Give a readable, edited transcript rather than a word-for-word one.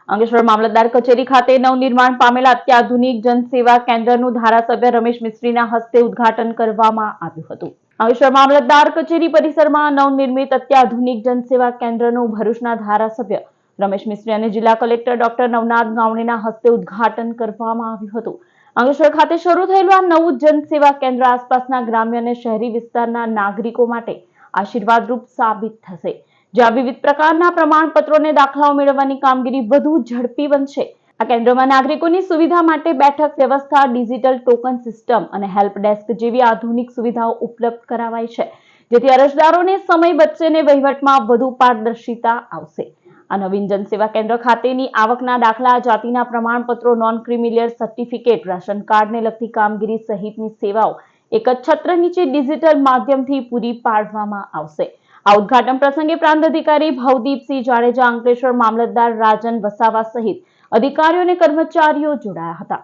અંકલેશ્વર મામલતદાર કચેરી ખાતે નવનિર્માણ પામેલા અત્યાધુનિક જનસેવા કેન્દ્રનું ધારાસભ્ય રમેશ મિસ્ત્રીના હસ્તે ઉદ્ઘાટન કરવામાં આવ્યું હતું। અંકલેશ્વર મામલતદાર કચેરી પરિસરમાં નવનિર્મિત અત્યાધુનિક જનસેવા કેન્દ્રનું ભરૂચના ધારાસભ્ય રમેશ મિસ્ત્રી અને જિલ્લા કલેક્ટર ડોક્ટર નવનાથ ગાવણેના હસ્તે ઉદ્ઘાટન કરવામાં આવ્યું હતું। અંકલેશ્વર ખાતે શરૂ થયેલું આ નવું જનસેવા કેન્દ્ર આસપાસના ગ્રામ્ય અને શહેરી વિસ્તારના નાગરિકો માટે આશીર્વાદરૂપ સાબિત થશે, જ્યાં વિવિધ પ્રકારના પ્રમાણપત્રો અને દાખલાઓ મેળવવાની કામગીરી વધુ ઝડપી બનશે। આ કેન્દ્રમાં નાગરિકોની સુવિધા માટે બેઠક વ્યવસ્થા, ડિજિટલ ટોકન સિસ્ટમ અને હેલ્પ ડેસ્ક જેવી આધુનિક સુવિધાઓ ઉપલબ્ધ કરાવાઈ છે, જેથી અરજદારોને સમય બચશે અને વહીવટમાં વધુ પારદર્શિતા આવશે। આ નવીન જનસેવા કેન્દ્ર ખાતેની આવકના દાખલા, જાતિના પ્રમાણપત્રો, નોન ક્રિમિલિયર સર્ટિફિકેટ, રાશન કાર્ડને લગતી કામગીરી સહિતની સેવાઓ એક જ છત્ર નીચે ડિજિટલ માધ્યમથી પૂરી પાડવામાં આવશે। આ ઉદ્ઘાટન પ્રસંગે પ્રાંત અધિકારી ભવદીપસિંહ જાડેજા, અંકલેશ્વર મામલતદાર રાજન વસાવા સહિત અધિકારીઓ અને કર્મચારીઓ જોડાયા હતા।